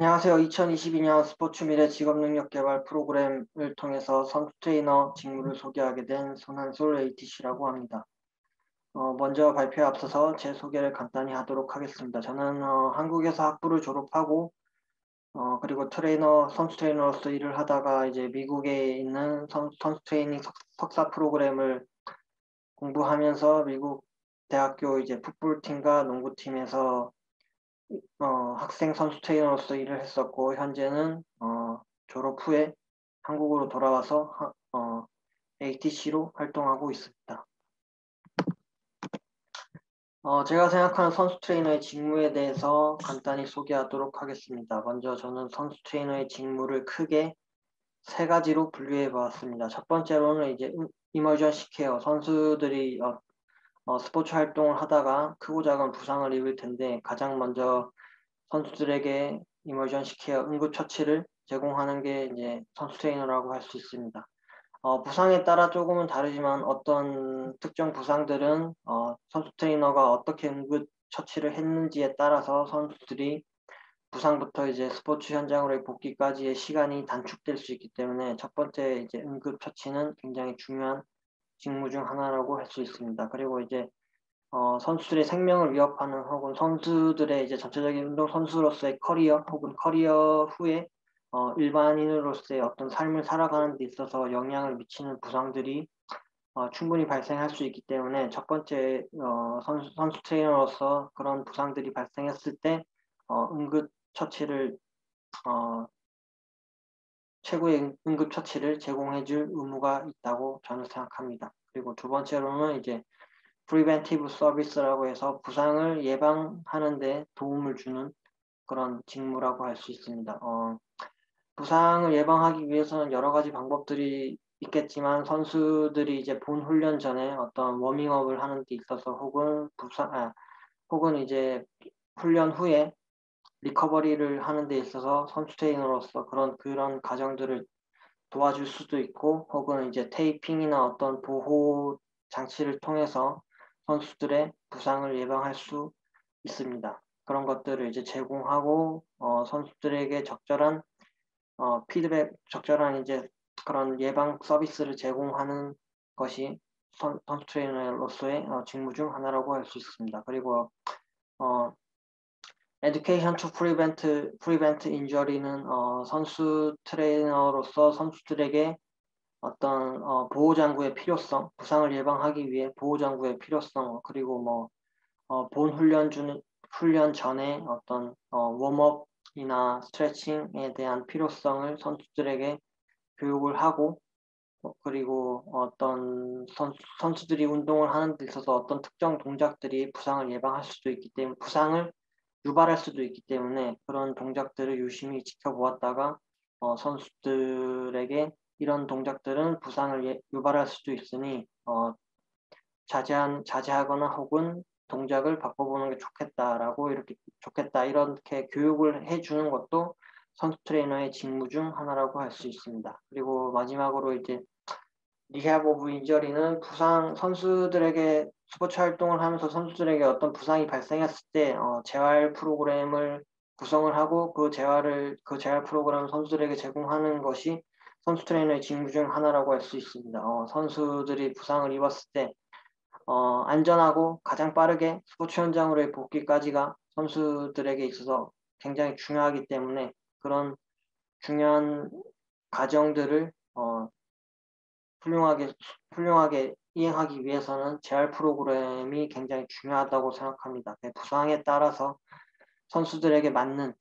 안녕하세요. 2022년 스포츠 미래 직업 능력 개발 프로그램을 통해서 선수 트레이너 직무를 소개하게 된 손한솔 ATC라고 합니다. 먼저 발표에 앞서서 제 소개를 간단히 하도록 하겠습니다. 저는 한국에서 학부를 졸업하고 그리고 선수 트레이너로서 일을 하다가 이제 미국에 있는 선수 트레이닝 석사 프로그램을 공부하면서 미국 대학교 이제 풋볼팀과 농구팀에서 학생 선수 트레이너로서 일을 했었고, 현재는 졸업 후에 한국으로 돌아와서 ATC로 활동하고 있습니다. 제가 생각하는 선수 트레이너의 직무에 대해서 간단히 소개하도록 하겠습니다. 먼저 저는 선수 트레이너의 직무를 크게 세 가지로 분류해 보았습니다. 첫 번째로는 이제 이머전시 케어, 선수들이 스포츠 활동을 하다가 크고 작은 부상을 입을 텐데 가장 먼저 선수들에게 이머전시 케어, 응급처치를 제공하는 게 이제 선수 트레이너라고 할 수 있습니다. 부상에 따라 조금은 다르지만 어떤 특정 부상들은 선수 트레이너가 어떻게 응급처치를 했는지에 따라서 선수들이 부상부터 이제 스포츠 현장으로의 복귀까지의 시간이 단축될 수 있기 때문에 첫 번째 이제 응급처치는 굉장히 중요한 직무 중 하나라고 할 수 있습니다. 그리고 이제 선수들의 생명을 위협하는 혹은 선수들의 이제 전체적인 운동 선수로서의 커리어 혹은 커리어 후에 일반인으로서의 어떤 삶을 살아가는 데 있어서 영향을 미치는 부상들이 충분히 발생할 수 있기 때문에 첫 번째 선수 트레이너로서 그런 부상들이 발생했을 때 응급 처치를 어, 최고의 응급 처치를 제공해 줄 의무가 있다고 저는 생각합니다. 그리고 두 번째로는 이제 프리벤티브 서비스라고 해서 부상을 예방하는 데 도움을 주는 그런 직무라고 할 수 있습니다. 부상을 예방하기 위해서는 여러 가지 방법들이 있겠지만 선수들이 이제 본 훈련 전에 어떤 워밍업을 하는 데 있어서 혹은 이제 훈련 후에 리커버리를 하는 데 있어서 선수 트레이너로서 그런 과정들을 도와줄 수도 있고 혹은 이제 테이핑이나 어떤 보호 장치를 통해서 선수들의 부상을 예방할 수 있습니다. 그런 것들을 이제 제공하고 선수들에게 적절한 이제 그런 예방 서비스를 제공하는 것이 선수 트레이너로서의 직무 중 하나라고 할 수 있습니다. 그리고 어, Education to Prevent Injury는 선수 트레이너로서 선수들에게 어떤 보호장구의 필요성, 부상을 예방하기 위해 보호장구의 필요성, 그리고 뭐 본 훈련 전에 어떤 웜업이나 스트레칭에 대한 필요성을 선수들에게 교육을 하고 그리고 어떤 선수들이 운동을 하는 데 있어서 어떤 특정 동작들이 부상을 예방할 수도 있기 때문에 부상을 유발할 수도 있기 때문에 그런 동작들을 유심히 지켜보았다가 선수들에게 이런 동작들은 부상을 유발할 수도 있으니 자제하거나 혹은 동작을 바꿔보는 게 이렇게 교육을 해주는 것도 선수 트레이너의 직무 중 하나라고 할 수 있습니다. 그리고 마지막으로 이제 리헵 오브 인저리는 선수들에게 스포츠 활동을 하면서 선수들에게 어떤 부상이 발생했을 때 재활 프로그램을 구성을 하고 그 재활 프로그램을 선수들에게 제공하는 것이 선수 트레이너의 직무 중 하나라고 할 수 있습니다. 선수들이 부상을 입었을 때 안전하고 가장 빠르게 스포츠 현장으로의 복귀까지가 선수들에게 있어서 굉장히 중요하기 때문에 그런 중요한 과정들을 훌륭하게 훌륭하게 이행하기 위해서는 재활 프로그램이 굉장히 중요하다고 생각합니다. 부상에 따라서 선수들에게 맞는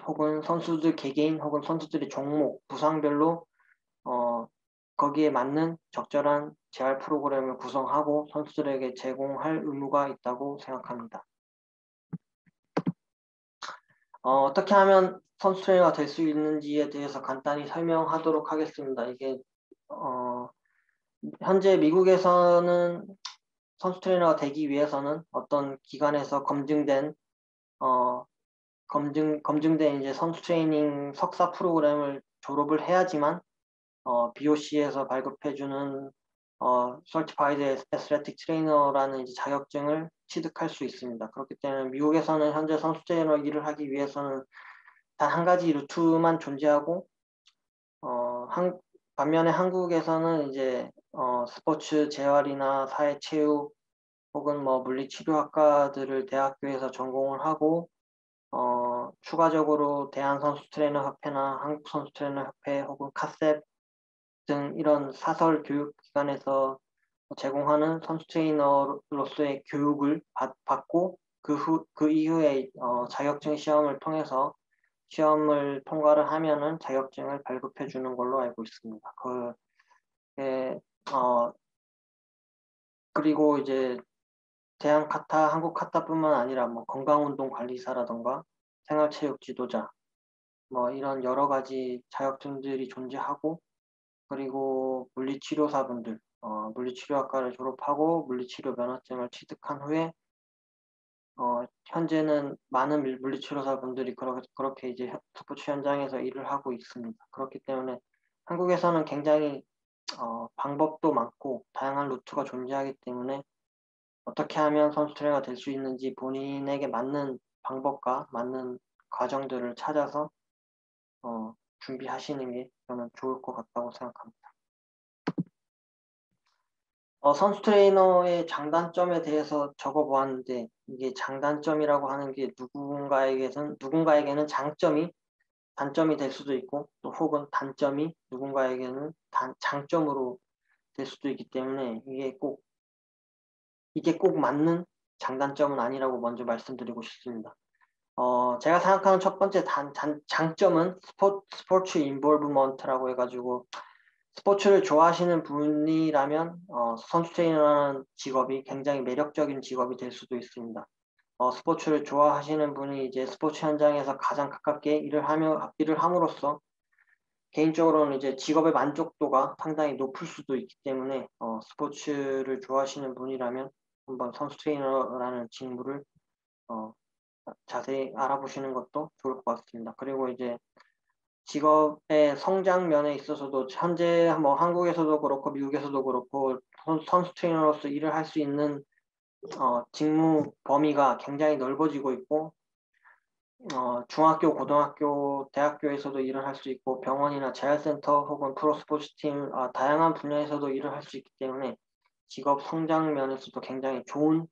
혹은 선수들 개개인 혹은 선수들의 종목 부상별로 어, 거기에 맞는 적절한 재활 프로그램을 구성하고 선수들에게 제공할 의무가 있다고 생각합니다. 어떻게 하면 선수 트레이너가 될 수 있는지에 대해서 간단히 설명하도록 하겠습니다. 이게 현재 미국에서는 선수 트레이너가 되기 위해서는 어떤 기관에서 어, 검증된 이제 선수 트레이닝 석사 프로그램을 졸업을 해야지만 BOC에서 발급해주는 Certified Athletic Trainer라는 이제 자격증을 취득할 수 있습니다. 그렇기 때문에 미국에서는 현재 선수 트레이너 일을 하기 위해서는 단 한 가지 루트만 존재하고 반면에 한국에서는 이제 스포츠 재활이나 사회체육 혹은 뭐 물리치료학과들을 대학교에서 전공을 하고 추가적으로 대한선수트레이너협회나 한국선수트레이너협회 혹은 카셉 등 이런 사설 교육기관에서 제공하는 선수 트레이너로서의 교육을 받고 그 이후에 자격증 시험을 통해서 시험을 통과를 하면은 자격증을 발급해 주는 걸로 알고 있습니다. 예, 어, 그리고 이제 대한카타, 한국카타뿐만 아니라 뭐 건강운동관리사라던가 생활체육 지도자 뭐 이런 여러 가지 자격증들이 존재하고 그리고 물리치료사분들 물리치료학과를 졸업하고 물리치료 면허증을 취득한 후에 현재는 많은 물리치료사분들이 그렇게 이제 스포츠 현장에서 일을 하고 있습니다. 그렇기 때문에 한국에서는 굉장히 방법도 많고 다양한 루트가 존재하기 때문에 어떻게 하면 선수 트레이너가 될 수 있는지 본인에게 맞는 방법과 맞는 과정들을 찾아서 준비하시는 게 저는 좋을 것 같다고 생각합니다. 선수 트레이너의 장단점에 대해서 적어보았는데 이게 장단점이라고 하는 게 누군가에게는 장점이 단점이 될 수도 있고 또 혹은 단점이 누군가에게는 장점으로 될 수도 있기 때문에 이게 꼭 맞는 장단점은 아니라고 먼저 말씀드리고 싶습니다. 제가 생각하는 첫 번째 장점은 스포츠 인볼브먼트라고 해가지고 스포츠를 좋아하시는 분이라면 선수 트레이너라는 직업이 굉장히 매력적인 직업이 될 수도 있습니다. 스포츠를 좋아하시는 분이 이제 스포츠 현장에서 가장 가깝게 일을 함으로써 개인적으로는 이제 직업의 만족도가 상당히 높을 수도 있기 때문에 스포츠를 좋아하시는 분이라면 한번 선수 트레이너라는 직무를 어, 자세히 알아보시는 것도 좋을 것 같습니다. 그리고 이제 직업의 성장 면에 있어서도 현재 뭐 한국에서도 그렇고 미국에서도 그렇고 선수 트레이너로서 일을 할 수 있는 직무 범위가 굉장히 넓어지고 있고 중학교, 고등학교, 대학교에서도 일을 할 수 있고 병원이나 재활센터 혹은 프로스포츠팀 다양한 분야에서도 일을 할 수 있기 때문에 직업 성장 면에서도 굉장히 좋은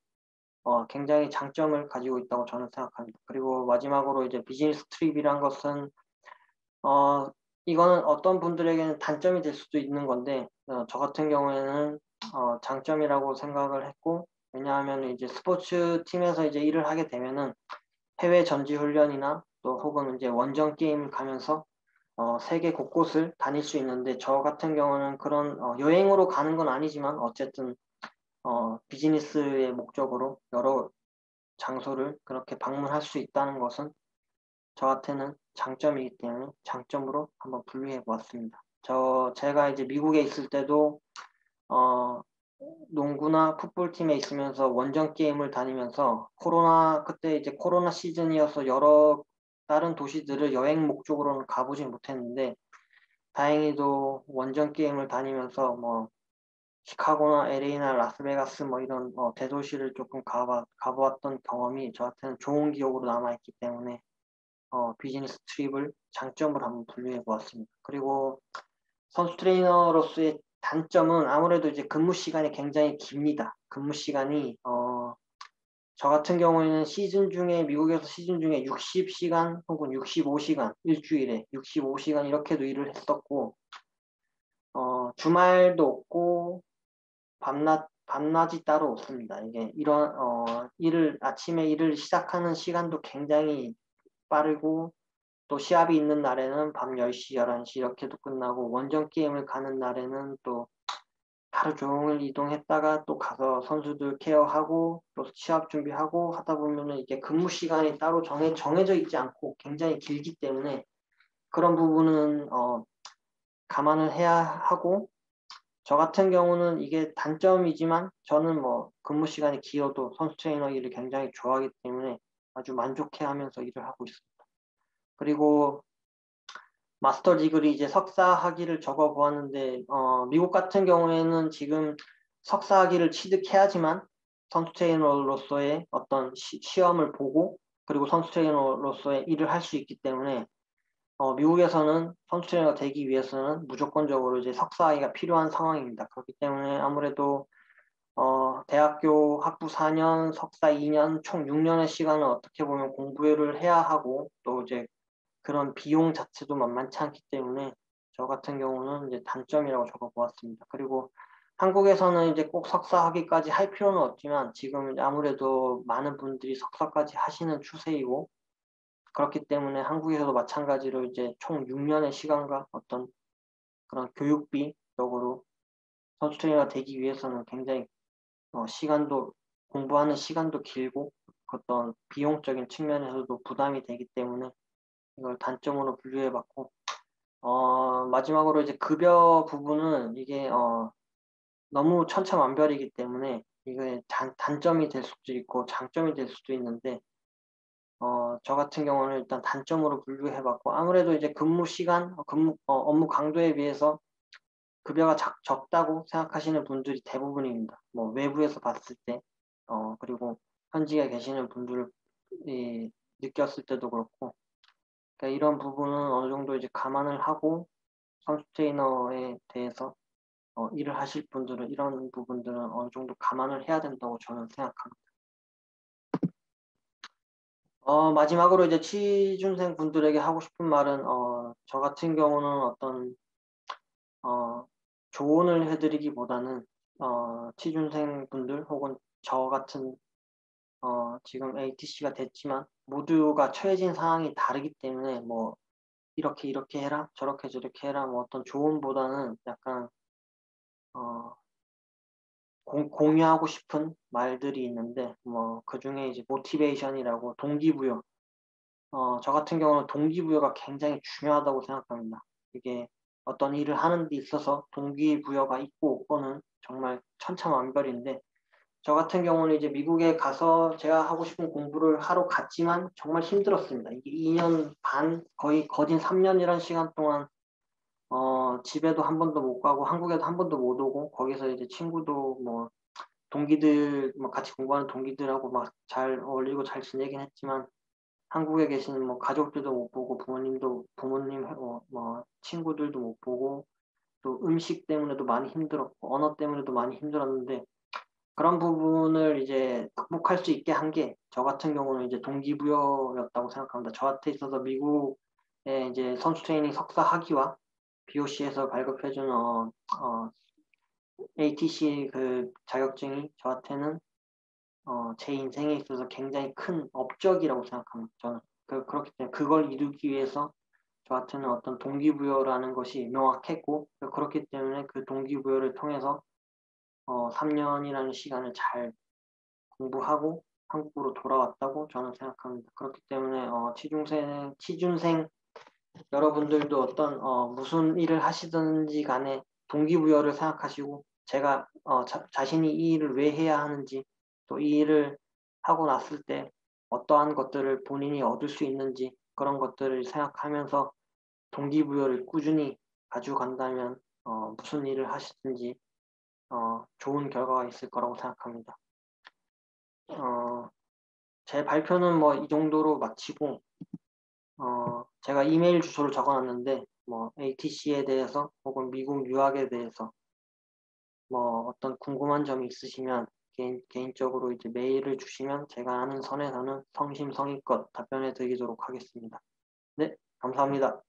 굉장히 장점을 가지고 있다고 저는 생각합니다. 그리고 마지막으로 이제 비즈니스 트립이란 것은 이거는 어떤 분들에게는 단점이 될 수도 있는 건데 저 같은 경우에는 장점이라고 생각을 했고 왜냐하면 이제 스포츠 팀에서 이제 일을 하게 되면은 해외 전지 훈련이나 또 혹은 이제 원정 게임 가면서 세계 곳곳을 다닐 수 있는데 저 같은 경우는 그런 여행으로 가는 건 아니지만 어쨌든 비즈니스의 목적으로 여러 장소를 그렇게 방문할 수 있다는 것은 저한테는 장점이기 때문에 장점으로 한번 분류해 보았습니다. 제가 이제 미국에 있을 때도 어, 농구나 풋볼팀에 있으면서 원정 게임을 다니면서 그때 이제 코로나 시즌이어서 여러 다른 도시들을 여행 목적으로는 가보진 못했는데 다행히도 원정 게임을 다니면서 뭐 시카고나 LA나 라스베가스 뭐 이런 대도시를 조금 가보았던 경험이 저한테는 좋은 기억으로 남아있기 때문에 비즈니스 트립을 장점으로 한번 분류해 보았습니다. 그리고 선수 트레이너로서의 단점은 아무래도 이제 근무 시간이 굉장히 깁니다. 근무 시간이 저 같은 경우에는 미국에서 시즌 중에 60시간 혹은 65시간 일주일에 65시간 이렇게도 일을 했었고 주말도 없고 밤낮이 따로 없습니다. 이게 이런 아침에 일을 시작하는 시간도 굉장히 빠르고 또 시합이 있는 날에는 밤 10시, 11시 이렇게도 끝나고 원정 게임을 가는 날에는 또 하루 종일 이동했다가 또 가서 선수들 케어하고 또 시합 준비하고 하다 보면은 이게 근무 시간이 따로 정해져 있지 않고 굉장히 길기 때문에 그런 부분은 감안을 해야 하고 저 같은 경우는 이게 단점이지만 저는 뭐 근무 시간이 길어도 선수 트레이너 일을 굉장히 좋아하기 때문에 아주 만족해 하면서 일을 하고 있습니다. 그리고 마스터 디그리 이제 석사 학위를 적어 보았는데 미국 같은 경우에는 지금 석사 학위를 취득해야지만 선수 트레이너로서의 어떤 시험을 보고 그리고 선수 트레이너로서의 일을 할 수 있기 때문에 미국에서는 선수 트레이너가 되기 위해서는 무조건적으로 이제 석사학위가 필요한 상황입니다. 그렇기 때문에 아무래도 대학교 학부 4년, 석사 2년, 총 6년의 시간을 어떻게 보면 공부를 해야 하고 또 이제 그런 비용 자체도 만만치 않기 때문에 저 같은 경우는 이제 단점이라고 적어보았습니다. 그리고 한국에서는 이제 꼭 석사 학위까지 할 필요는 없지만 지금 아무래도 많은 분들이 석사까지 하시는 추세이고 그렇기 때문에 한국에서도 마찬가지로 이제 총 6년의 시간과 어떤 그런 교육비적으로 선수 트레이너가 되기 위해서는 굉장히 시간도 공부하는 시간도 길고 어떤 비용적인 측면에서도 부담이 되기 때문에 이걸 단점으로 분류해봤고 마지막으로 이제 급여 부분은 이게 너무 천차만별이기 때문에 이게 단점이 될 수도 있고 장점이 될 수도 있는데 저 같은 경우는 일단 단점으로 분류해봤고 아무래도 이제 근무 시간, 업무 강도에 비해서 급여가 적다고 생각하시는 분들이 대부분입니다. 뭐 외부에서 봤을 때, 그리고 현지에 계시는 분들이 느꼈을 때도 그렇고, 그러니까 이런 부분은 어느 정도 이제 감안을 하고 선수 트레이너에 대해서 일을 하실 분들은 이런 부분들은 어느 정도 감안을 해야 된다고 저는 생각합니다. 마지막으로 이제 취준생 분들에게 하고 싶은 말은 저 같은 경우는 어떤 조언을 해드리기보다는 취준생 분들 혹은 저 같은 지금 ATC가 됐지만 모두가 처해진 상황이 다르기 때문에 뭐 이렇게 이렇게 해라 저렇게 저렇게 해라 뭐 어떤 조언보다는 약간 공유하고 싶은 말들이 있는데 뭐 그중에 이제 모티베이션이라고 동기부여 저 같은 경우는 동기부여가 굉장히 중요하다고 생각합니다. 이게 어떤 일을 하는 데 있어서 동기부여가 있고 없고는 정말 천차만별인데 저 같은 경우는 이제 미국에 가서 제가 하고 싶은 공부를 하러 갔지만 정말 힘들었습니다. 이게 2년 반, 거의 거진 3년이라는 시간 동안 집에도 한 번도 못 가고 한국에도 한 번도 못 오고 거기서 이제 친구도 뭐 동기들 뭐 같이 공부하는 동기들하고 막 잘 어울리고 잘 지내긴 했지만 한국에 계시는 뭐 가족들도 못 보고 부모님 뭐 친구들도 못 보고 또 음식 때문에도 많이 힘들었고 언어 때문에도 많이 힘들었는데 그런 부분을 이제 극복할 수 있게 한 게 저 같은 경우는 이제 동기부여였다고 생각합니다. 저한테 있어서 미국의 이제 선수 트레이닝 석사 학위와 BOC에서 발급해주는 ATC 그 자격증이 저한테는 제 인생에 있어서 굉장히 큰 업적이라고 생각합니다. 저는 그렇기 때문에 그걸 이루기 위해서 저한테는 어떤 동기부여라는 것이 명확했고 그렇기 때문에 그 동기부여를 통해서 3년이라는 시간을 잘 공부하고 한국으로 돌아왔다고 저는 생각합니다. 그렇기 때문에 취준생 여러분들도 어떤 무슨 일을 하시든지 간에 동기부여를 생각하시고 제가 자신이 이 일을 왜 해야 하는지 또 이 일을 하고 났을 때 어떠한 것들을 본인이 얻을 수 있는지 그런 것들을 생각하면서 동기부여를 꾸준히 가져간다면 무슨 일을 하시든지 좋은 결과가 있을 거라고 생각합니다. 제 발표는 뭐 이 정도로 마치고 제가 이메일 주소를 적어놨는데 뭐 ATC에 대해서 혹은 미국 유학에 대해서 뭐 어떤 궁금한 점이 있으시면 개인적으로 이제 메일을 주시면 제가 아는 선에서는 성심성의껏 답변해 드리도록 하겠습니다. 네, 감사합니다.